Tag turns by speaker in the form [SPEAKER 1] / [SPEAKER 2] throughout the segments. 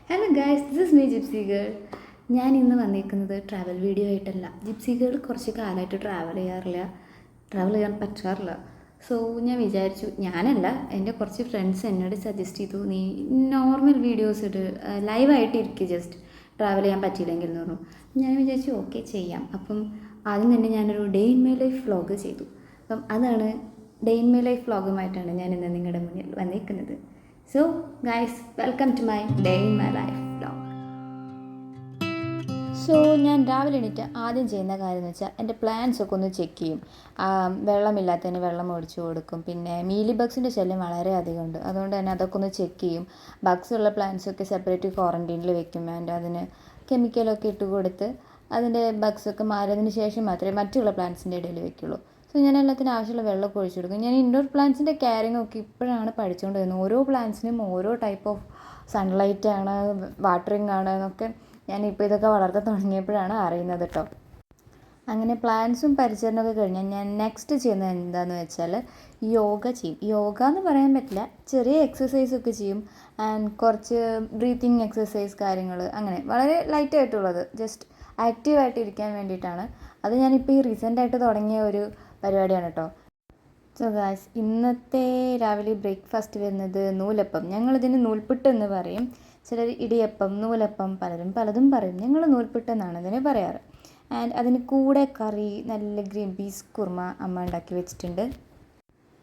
[SPEAKER 1] Hello guys, this is me gypsy girl. ഞാൻ ഇന്ന് വന്നിരിക്കുന്നത് ട്രാവൽ വീഡിയോ ആയിട്ടല്ല. ജിപ്സി ഗേൾ കുറച്ച് കാലമായിട്ട് ട്രാവൽ ചെയ്യാൻ പറ്റാറില്ല. സോ ഞാൻ വിചാരിച്ചു, ഞാനല്ല, എൻ്റെ കുറച്ച് ഫ്രണ്ട്സ് എന്നോട് സജസ്റ്റ് ചെയ്തു, നീ നോർമൽ വീഡിയോസ് ഇട്ട് ലൈവായിട്ട് ഇരിക്കുക, ജസ്റ്റ് ട്രാവൽ ചെയ്യാൻ പറ്റിയില്ലെങ്കിൽ എന്ന് പറഞ്ഞു. ഞാൻ വിചാരിച്ചു ഓക്കെ ചെയ്യാം. അപ്പം ആദ്യം തന്നെ ഞാനൊരു day in my life vlog ചെയ്തു. അപ്പം അതാണ് ഡേ ഇൻ മൈ ലൈഫ് വ്ളോഗുമായിട്ടാണ് ഞാൻ ഇന്ന് നിങ്ങളുടെ മുന്നിൽ വന്നിരിക്കുന്നത്. So guys, welcome to my day in my life vlog. So ഞാൻ രാവിലെ എണീറ്റ് ആദ്യം ചെയ്യുന്ന കാര്യം എന്ന് വെച്ചാൽ എൻ്റെ പ്ലാന്റ്സ് ഒക്കെ ഒന്ന് ചെക്ക് ചെയ്യും. വെള്ളമില്ലാത്തതിന് വെള്ളം ഒഴിച്ചു കൊടുക്കും. പിന്നെ മീലി ബഗ്സിൻ്റെ ശല്യം വളരെ അധികം ഉണ്ട്, അതുകൊണ്ട് തന്നെ അതൊക്കെ ഒന്ന് ചെക്ക് ചെയ്യും. ബഗ്സ് ഉള്ള പ്ലാന്റ്സൊക്കെ സെപ്പറേറ്റ് ക്വാറൻറ്റീനിൽ വെക്കും. ആൻഡ് അതിന് കെമിക്കലൊക്കെ ഇട്ട് കൊടുത്ത് അതിൻ്റെ ബഗ്സൊക്കെ മാറിയതിന് ശേഷം മാത്രമേ മറ്റുള്ള പ്ലാന്റ്സിൻ്റെ ഇടയിൽ വെക്കുള്ളൂ. സോ ഞാൻ എല്ലാത്തിനും ആവശ്യമുള്ള വെള്ളമൊക്കെ ഒഴിച്ചു കൊടുക്കും. ഞാൻ ഇൻഡോർ പ്ലാന്റ്സിൻ്റെ കെയറിങ് ഒക്കെ ഇപ്പോഴാണ് പഠിച്ചുകൊണ്ട് വരുന്നത്. ഓരോ പ്ലാന്റ്സിനും ഓരോ ടൈപ്പ് ഓഫ് സൺലൈറ്റാണ്, വാട്ടറിങ് ആണ് എന്നൊക്കെ ഞാനിപ്പോൾ ഇതൊക്കെ വളർത്താൻ തുടങ്ങിയപ്പോഴാണ് അറിയുന്നത് കേട്ടോ. അങ്ങനെ പ്ലാന്റ്സും പരിചരണമൊക്കെ കഴിഞ്ഞാൽ ഞാൻ നെക്സ്റ്റ് ചെയ്യുന്നത് എന്താണെന്ന് വെച്ചാൽ യോഗ ചെയ്യും. യോഗ എന്ന് പറയാൻ പറ്റില്ല, ചെറിയ എക്സസൈസൊക്കെ ചെയ്യും. ആൻഡ് കുറച്ച് ബ്രീത്തിങ് എക്സസൈസ് കാര്യങ്ങൾ, അങ്ങനെ വളരെ ലൈറ്റായിട്ടുള്ളത്, ജസ്റ്റ് ആക്റ്റീവായിട്ട് ഇരിക്കാൻ വേണ്ടിയിട്ടാണ്. അത് ഞാനിപ്പോൾ ഈ റീസെൻ്റായിട്ട് തുടങ്ങിയ ഒരു പരിപാടിയാണ് കേട്ടോ. സോ ഗായ്സ്, ഇന്നത്തെ രാവിലെ ബ്രേക്ക്ഫാസ്റ്റ് വരുന്നത് നൂലപ്പം. ഞങ്ങളിതിന് നൂൽപുട്ട് എന്ന് പറയും. ചിലർ ഇടിയപ്പം, നൂലപ്പം, പലരും പലതും പറയും. ഞങ്ങൾ നൂൽപുട്ട് എന്നാണ് ഇതിന് പറയാറ്. ആൻഡ് അതിന് കൂടെ കറി, നല്ല ഗ്രീൻ പീസ് കുർമ അമ്മ ഉണ്ടാക്കി വെച്ചിട്ടുണ്ട്.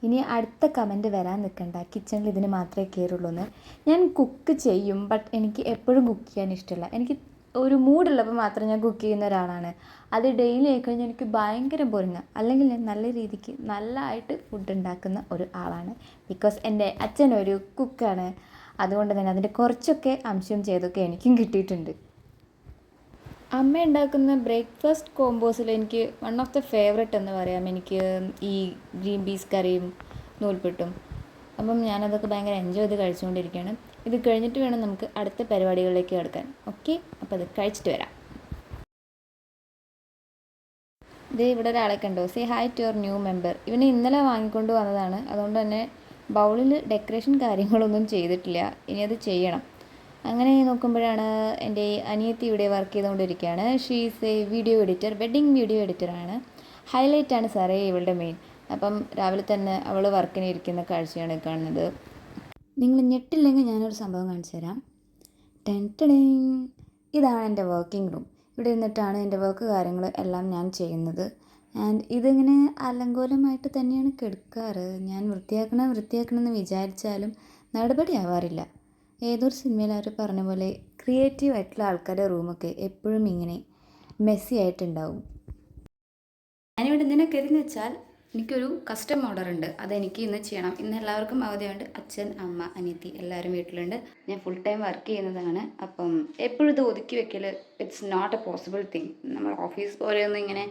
[SPEAKER 1] ഇനി അടുത്ത കമൻറ്റ് വരാൻ നിൽക്കണ്ട, കിച്ചണിൽ ഇതിന് മാത്രമേ കയറുള്ളൂ എന്ന്. ഞാൻ കുക്ക് ചെയ്യും, ബട്ട് എനിക്ക് എപ്പോഴും കുക്ക് ചെയ്യാൻ ഇഷ്ടമല്ല. എനിക്ക് ഒരു മൂഡുള്ളപ്പോൾ മാത്രം ഞാൻ കുക്ക് ചെയ്യുന്ന ഒരാളാണ്. അത് ഡെയിലി ആയിക്കഴിഞ്ഞാൽ എനിക്ക് ഭയങ്കര ബോറിങ്ങാണ്. അല്ലെങ്കിൽ ഞാൻ നല്ല രീതിക്ക് നല്ലതായിട്ട് ഫുഡ് ഉണ്ടാക്കുന്ന ഒരു ആളാണ്. ബിക്കോസ് എൻ്റെ അച്ഛൻ ഒരു കുക്കാണ്. അതുകൊണ്ട് തന്നെ അതിൻ്റെ കുറച്ചൊക്കെ അംശം ചെയ്തൊക്കെ എനിക്കും കിട്ടിയിട്ടുണ്ട്. അമ്മ ഉണ്ടാക്കുന്ന ബ്രേക്ക്ഫാസ്റ്റ് കോമ്പോസിൽ എനിക്ക് വൺ ഓഫ് ദ ഫേവററ്റ് എന്ന് പറയാം, എനിക്ക് ഈ ഗ്രീൻ പീസ് കറിയും നൂൽപുട്ടും. അപ്പം ഞാനതൊക്കെ ഭയങ്കര എൻജോയ് ചെയ്ത് കഴിച്ചുകൊണ്ടിരിക്കുകയാണ്. ഇത് കഴിഞ്ഞിട്ട് വേണം നമുക്ക് അടുത്ത പരിപാടികളിലേക്ക് കിടക്കാൻ. ഓക്കെ, അപ്പോൾ അത് കഴിച്ചിട്ട് വരാം. ഇതേ ഇവിടെ ഒരാളെ കണ്ടോ, say hi to your new member. ഇവനെ ഇന്നലെ വാങ്ങിക്കൊണ്ട് വന്നതാണ്, അതുകൊണ്ട് തന്നെ ബൗളിൽ ഡെക്കറേഷൻ കാര്യങ്ങളൊന്നും ചെയ്തിട്ടില്ല. ഇനി അത് ചെയ്യണം. അങ്ങനെ നോക്കുമ്പോഴാണ് എൻ്റെ അനിയത്തി ഇവിടെ വർക്ക് ചെയ്തുകൊണ്ടിരിക്കുകയാണ്. She's a video editor, wedding video എഡിറ്ററാണ്. ഹൈലൈറ്റാണ് സാറേ ഇവളുടെ മെയിൻ. അപ്പം രാവിലെ തന്നെ അവൾ വർക്കിന് ഇരിക്കുന്ന കാഴ്ചയാണ് കാണുന്നത്. നിങ്ങൾ ഞെട്ടില്ലെങ്കിൽ ഞാനൊരു സംഭവം കാണിച്ചു തരാം. ഇതാണ് എൻ്റെ വർക്കിംഗ് റൂം. ഇവിടെ ഇരുന്നിട്ടാണ് എൻ്റെ വർക്ക് കാര്യങ്ങൾ എല്ലാം ഞാൻ ചെയ്യുന്നത്. ആൻഡ് ഇതിങ്ങനെ അലങ്കോലമായിട്ട് തന്നെയാണ് കിടക്കാറ്. ഞാൻ വൃത്തിയാക്കണമെന്ന് വിചാരിച്ചാലും നടപടിയാവാറില്ല. ഏതൊരു സിനിമയിൽ അവർ പറഞ്ഞ പോലെ ക്രിയേറ്റീവ് ആയിട്ടുള്ള ആൾക്കാരുടെ റൂമൊക്കെ എപ്പോഴും ഇങ്ങനെ മെസ്സി ആയിട്ടുണ്ടാവും. ഞാനിവിടെ എന്തിനാ കയറിയെന്ന് വെച്ചാൽ, എനിക്കൊരു കസ്റ്റം ഓർഡർ ഉണ്ട്, അതെനിക്ക് ഇന്ന് ചെയ്യണം. ഇന്ന് എല്ലാവർക്കും അവധിയുണ്ട്. അച്ഛൻ, അമ്മ, അനിയത്തി എല്ലാവരും വീട്ടിലുണ്ട്. ഞാൻ ഫുൾ ടൈം വർക്ക് ചെയ്യുന്നതാണ്. അപ്പം എപ്പോഴും ഇത് ഒതുക്കി വെക്കൽ it's not a possible thing. നമ്മൾ ഓഫീസ് പോലെയൊന്നും ഇങ്ങനെ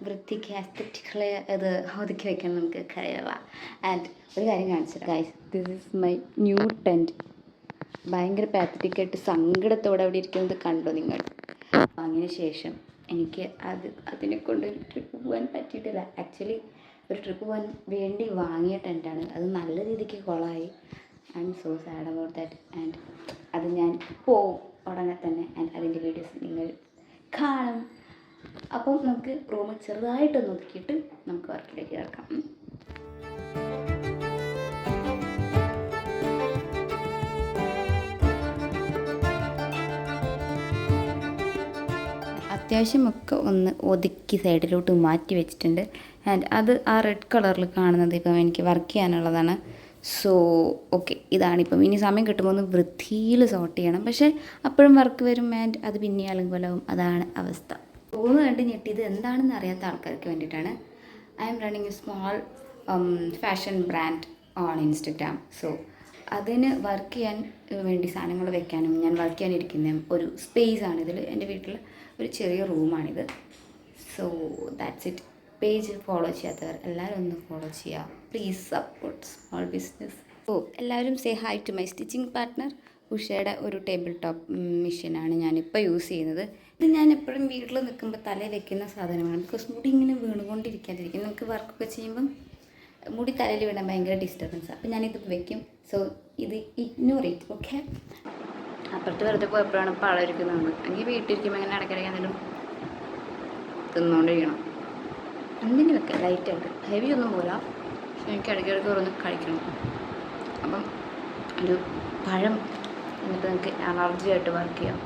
[SPEAKER 1] വൃത്തിക്ക് ആസ്തറ്റിക്കലി ഇത് ഒതുക്കി വെക്കാൻ നമുക്ക് കഴിയില്ല. ആൻഡ് ഒരു കാര്യം കാണിച്ചില്ല guys, this is my new tent. ഭയങ്കര പാത്തറ്റിക്കായിട്ട് സങ്കടത്തോടെ അവിടെ ഇരിക്കുന്നത് കണ്ടോ നിങ്ങൾ? വാങ്ങിയ ശേഷം എനിക്ക് അതിനെ കൊണ്ട് ട്രിപ്പ് പോകാൻ പറ്റിയിട്ടില്ല. ആക്ച്വലി ഒരു ട്രിപ്പ് പോകാൻ വേണ്ടി വാങ്ങിയ ടെൻറ്റാണ്, അത് നല്ല രീതിക്ക് കൊളായി. I am so sad about that. And അത് ഞാൻ പോവും ഉടനെ തന്നെ. ആൻഡ് അതിൻ്റെ വീഡിയോസ് നിങ്ങൾ കാണും. അപ്പം നമുക്ക് റൂം ചെറുതായിട്ടൊന്ന് ഒതുക്കിയിട്ട് നമുക്ക് വർക്കിലേക്ക് കിടക്കാം. അത്യാവശ്യമൊക്കെ ഒന്ന് ഒതുക്കി സൈഡിലോട്ട് മാറ്റി വെച്ചിട്ടുണ്ട്. ആൻഡ് അത് ആ റെഡ് കളറിൽ കാണുന്നത് ഇപ്പം എനിക്ക് വർക്ക് ചെയ്യാനുള്ളതാണ്. സോ ഓക്കെ, ഇതാണിപ്പം. ഇനി സമയം കിട്ടുമ്പോൾ ഒന്ന് വൃത്തിയിൽ സോർട്ട് ചെയ്യണം. പക്ഷേ അപ്പോഴും വർക്ക് വരും. ആൻഡ് അത് പിന്നെ അലങ്കോലവും. അതാണ് അവസ്ഥ. തോന്നു കണ്ട് ഞെട്ടിയത് എന്താണെന്ന് അറിയാത്ത ആൾക്കാർക്ക് വേണ്ടിയിട്ടാണ്. I M running A small fashion brand on Instagram. So അതിന് വർക്ക് ചെയ്യാൻ വേണ്ടി സാധനങ്ങൾ വെക്കാനും ഞാൻ വർക്ക് ചെയ്യാനിരിക്കുന്ന ഒരു സ്പേസാണ് ഇതിൽ. എൻ്റെ വീട്ടിൽ ഒരു ചെറിയ റൂമാണിത്. So that's it. Page follow ചെയ്യാത്തവർ എല്ലാവരും ഒന്ന് ഫോളോ ചെയ്യുക. Please support small business. എല്ലാവരും say hi to my stitching partner. ഉഷയുടെ ഒരു ടേബിൾ ടോപ്പ് മെഷീനാണ് ഞാനിപ്പോൾ യൂസ് ചെയ്യുന്നത്. ഇത് ഞാൻ എപ്പോഴും വീട്ടിൽ നിൽക്കുമ്പോൾ തലയിൽ വെക്കുന്ന സാധനമാണ്. ബിക്കോസ് മുടി ഇങ്ങനെ വീണുകൊണ്ടിരിക്കാതിരിക്കും. നമുക്ക് വർക്കൊക്കെ ചെയ്യുമ്പം മുടി തലയിൽ വീണാൽ ഭയങ്കര ഡിസ്റ്റർബൻസാണ്. അപ്പോൾ ഞാനിത് വെക്കും. സോ ഇത് ഇഗ്നോർ ചെയ്യും. ഓക്കെ, അപ്പുറത്ത് വെറുതെ പോയപ്പോഴാണ് പഴയിരിക്കുന്നത്. അല്ലെങ്കിൽ വീട്ടിലിരിക്കുമ്പോൾ ഇങ്ങനെ ഇടയ്ക്കിടയ്ക്ക് എന്തെങ്കിലും തിന്നുകൊണ്ടിരിക്കണം, എന്തെങ്കിലുമൊക്കെ ലൈറ്റായിട്ട്. ഹെവി ഒന്നും പോരാ, പക്ഷെ എനിക്ക് ഇടയ്ക്കിടയ്ക്ക് ഓരോന്ന് കഴിക്കണം. അപ്പം ഒരു പഴം എന്നിട്ട് നമുക്ക് അലർജി ആയിട്ട് വർക്ക് ചെയ്യാം.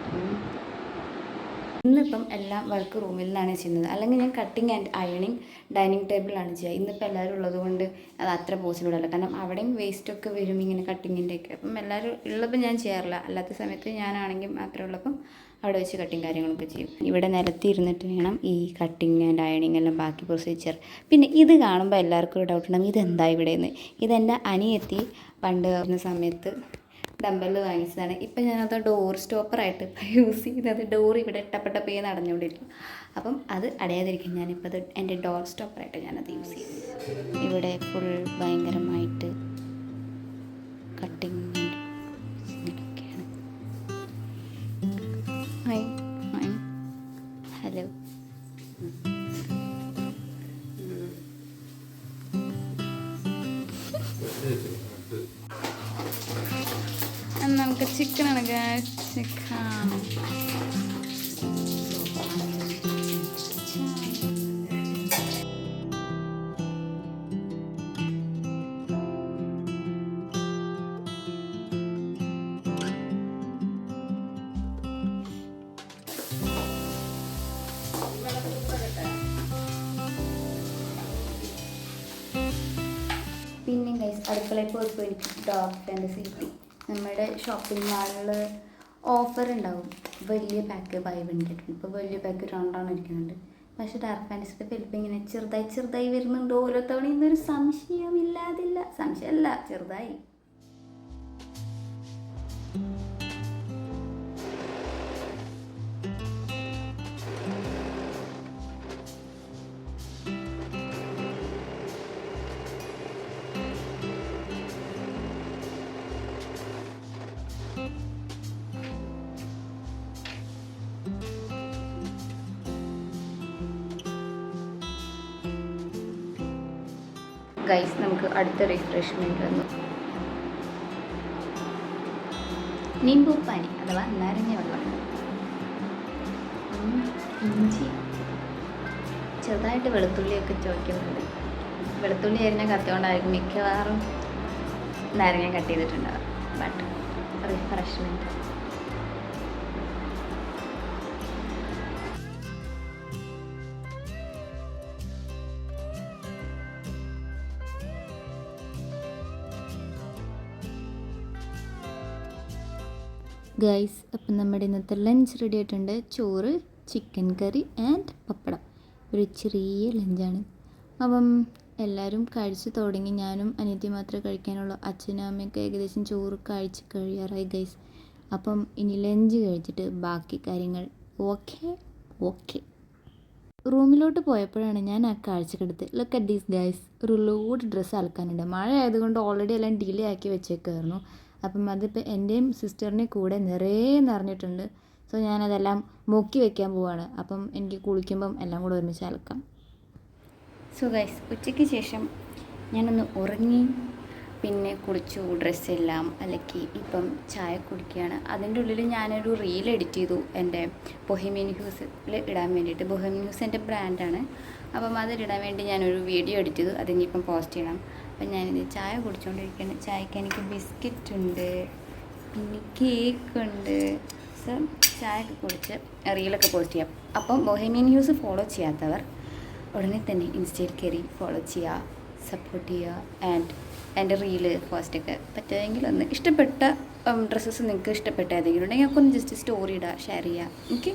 [SPEAKER 1] ഇന്നിപ്പം എല്ലാം വർക്ക് റൂമിൽ നിന്നാണ് ചെയ്യുന്നത്. അല്ലെങ്കിൽ ഞാൻ കട്ടിങ് ആൻഡ് അയണിങ് ഡൈനിങ് ടേബിളിലാണ് ചെയ്യുക. ഇന്നിപ്പോൾ എല്ലാവരും ഉള്ളത് കൊണ്ട് അത് അത്ര പോസിബിൾ അല്ല. കാരണം അവിടെയും വേസ്റ്റൊക്കെ വരും ഇങ്ങനെ കട്ടിങ്ങിൻ്റെയൊക്കെ. അപ്പം എല്ലാവരും ഉള്ളപ്പോൾ ഞാൻ ചെയ്യാറില്ല. അല്ലാത്ത സമയത്ത് ഞാനാണെങ്കിൽ മാത്രമേ ഉള്ളപ്പം അവിടെ വെച്ച് കട്ടിങ് കാര്യങ്ങളൊക്കെ ചെയ്യും. ഇവിടെ നിലത്തിരുന്നിട്ട് വേണം ഈ കട്ടിങ് ആൻഡ് അയണിങ് എല്ലാം ബാക്കി പ്രൊസീജിയർ. പിന്നെ ഇത് കാണുമ്പോൾ എല്ലാവർക്കും ഒരു ഡൗട്ട് ഉണ്ടാകും, ഇതെന്താ ഇവിടെയെന്ന്. ഇതെൻ്റെ അനിയത്തി പണ്ട് വരുന്ന സമയത്ത് ഡമ്പല് വാങ്ങിച്ചതാണ്. ഇപ്പം ഞാനത് ഡോർ സ്റ്റോപ്പറായിട്ട് യൂസ് ചെയ്യുന്നത്. ഡോർ ഇവിടെ ടപ്പേ നടന്നുകൊണ്ടിരിക്കും. അപ്പം അത് അടയാതിരിക്കും ഞാനിപ്പോൾ അത് എൻ്റെ ഡോർ സ്റ്റോപ്പറായിട്ട് ഞാനത് യൂസ് ചെയ്യും. ഇവിടെ ഫുൾ ഭയങ്കരമായിട്ട് കട്ടിങ് ഇങ്ങനെയൊക്കെയാണ്. Hi hi hello. നമുക്ക് ചിക്കനാണ് ഗൈസ്, ചിക്കൻ. പിന്നെ ഗൈസ് അടുക്കളയിൽ പോയപ്പോൾ എനിക്ക് ഡാർക്ക് ഫാൻറ്റസി കിട്ടി. നമ്മുടെ ഷോപ്പിംഗ് മാളിൽ ഓഫർ ഉണ്ടാവും, വലിയ പാക്ക് 500. ഇപ്പോൾ വലിയ പാക്ക് 2 ഇരിക്കുന്നുണ്ട്. പക്ഷേ ഡാർക്ക് ഫാൻറ്റസിയുടെ വലിപ്പം ഇങ്ങനെ ചെറുതായി വരുന്നുണ്ട് ഓരോ തവണ. ഇന്നൊരു സംശയമില്ലാതില്ല, സംശയമല്ല, ചെറുതായി. ഗൈസ് നമുക്ക് അടുത്ത റിഫ്രഷ്മെൻറ്റ് വന്നു. നിംബു പാനി അഥവാ നാരങ്ങ വെള്ളം. ഇഞ്ചി, ചെറുതായിട്ട് വെളുത്തുള്ളിയൊക്കെ ചോദിക്കുന്നുണ്ട്. വെളുത്തുള്ളി അരിഞ്ഞ കത്തിയോണ്ടായിരിക്കും മിക്കവാറും നാരങ്ങ കട്ട് ചെയ്തിട്ടുണ്ടാവും. But refreshment. ഗൈസ്, അപ്പം നമ്മുടെ ഇന്നത്തെ ലഞ്ച് റെഡി ആയിട്ടുണ്ട്. ചോറ്, ചിക്കൻ കറി ആൻഡ് പപ്പടം. ഒരു ചെറിയ ലഞ്ചാണ്. അപ്പം എല്ലാവരും കഴിച്ച് തുടങ്ങി. ഞാനും അനിയത്തി മാത്രമേ കഴിക്കാനുള്ളൂ. അച്ഛനും അമ്മയൊക്കെ ഏകദേശം ചോറ് കഴിച്ച് കഴിയാറായി ഗൈസ്. അപ്പം ഇനി ലഞ്ച് കഴിച്ചിട്ട് ബാക്കി കാര്യങ്ങൾ. ഓക്കെ. റൂമിലോട്ട് പോയപ്പോഴാണ് ഞാൻ ആ കാഴ്ച കെടുത്ത്. Look at these guys. ഒരു ലോഡ് ഡ്രസ്സ് അലക്കാനുണ്ട്. മഴ ആയതുകൊണ്ട് ഓൾറെഡി എല്ലാം ഡിലേ ആക്കി വെച്ചേക്കായിരുന്നു. അപ്പം അതിപ്പോൾ എൻ്റെയും സിസ്റ്ററിൻ്റെയും കൂടെ നിറഞ്ഞിട്ടുണ്ട്. സോ ഞാനതെല്ലാം മുക്കി വെക്കാൻ പോവാണ്. അപ്പം എനിക്ക് കുളിക്കുമ്പം എല്ലാം കൂടെ ഒരുമിച്ച് അലക്കാം. സോ ഗൈസ്, ഉച്ചയ്ക്ക് ശേഷം ഞാനൊന്ന് ഉറങ്ങി, പിന്നെ കുളിച്ചു, ഡ്രസ്സെല്ലാം അലക്കി ഇപ്പം ചായ കുടിക്കുകയാണ്. അതിൻ്റെ ഉള്ളിൽ ഞാനൊരു റീൽ എഡിറ്റ് ചെയ്തു എൻ്റെ ബൊഹേമിയൻ ഹ്യൂസിൽ ഇടാൻ വേണ്ടിയിട്ട്. ബൊഹേമിയൻ ഹ്യൂസ് എൻ്റെ ബ്രാൻഡാണ്. അപ്പം അതിലിടാൻ വേണ്ടി ഞാനൊരു വീഡിയോ എഡിറ്റ് ചെയ്തു. അതിനിപ്പം പോസ്റ്റ് ചെയ്യണം. അപ്പം ഞാനിത് ചായ കുടിച്ചുകൊണ്ടിരിക്കുകയാണ്. ചായക്ക് എനിക്ക് ബിസ്ക്കറ്റ് ഉണ്ട്, പിന്നെ കേക്കുണ്ട്. സോ ചായയൊക്കെ കുടിച്ച് റീലൊക്കെ പോസ്റ്റ് ചെയ്യാം. അപ്പം ബൊഹേമിയൻ ഹ്യൂസ് ഫോളോ ചെയ്യാത്തവർ ഉടനെ തന്നെ ഇൻസ്റ്റയിൽ കയറി ഫോളോ ചെയ്യുക, സപ്പോർട്ട് ചെയ്യുക. ആൻഡ് എൻ്റെ റീല് പോസ്റ്റൊക്കെ പറ്റുമെങ്കിൽ ഒന്ന് ഇഷ്ടപ്പെട്ട ഡ്രസ്സസ് നിങ്ങൾക്ക് ഇഷ്ടപ്പെട്ട ഏതെങ്കിലും ഉണ്ടെങ്കിൽ അപ്പോൾ ഒന്ന് ജസ്റ്റ് സ്റ്റോറി ഇടുക, ഷെയർ ചെയ്യുക. ഓക്കെ.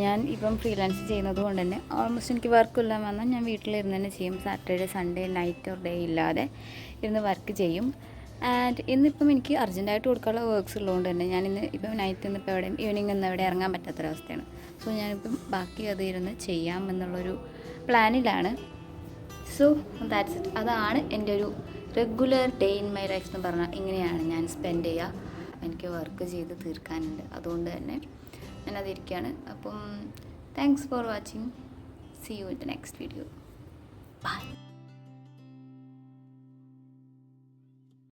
[SPEAKER 1] ഞാൻ ഇപ്പം ഫ്രീലാൻസ് ചെയ്യുന്നത് കൊണ്ട് തന്നെ ഓൾമോസ്റ്റ് എനിക്ക് വർക്കെല്ലാം വന്നാൽ ഞാൻ വീട്ടിലിരുന്ന് തന്നെ ചെയ്യും. Saturday Sunday night or day ഇല്ലാതെ ഇരുന്ന് വർക്ക് ചെയ്യും. ആൻഡ് ഇന്നിപ്പം എനിക്ക് അർജൻറ്റായിട്ട് കൊടുക്കാനുള്ള വർക്ക്സ് ഉള്ളതുകൊണ്ട് തന്നെ ഞാനിന്ന് ഇപ്പം നൈറ്റ് ഇന്നിപ്പോൾ എവിടെയും ഈവനിങ് ഒന്നും എവിടെ ഇറങ്ങാൻ പറ്റാത്തൊരവസ്ഥയാണ്. സോ ഞാനിപ്പം ബാക്കി അത് ഇരുന്ന് ചെയ്യാമെന്നുള്ളൊരു പ്ലാനിലാണ്. So that's it. അതാണ് എൻ്റെ ഒരു regular day in my life എന്ന് പറഞ്ഞാൽ ഇങ്ങനെയാണ് ഞാൻ സ്പെൻഡ് ചെയ്യുക. എനിക്ക് വർക്ക് ചെയ്ത് തീർക്കാനുണ്ട്, അതുകൊണ്ട് തന്നെ ഞാനതിരിക്കുകയാണ്. അപ്പം thanks for watching. See you in the next video. By.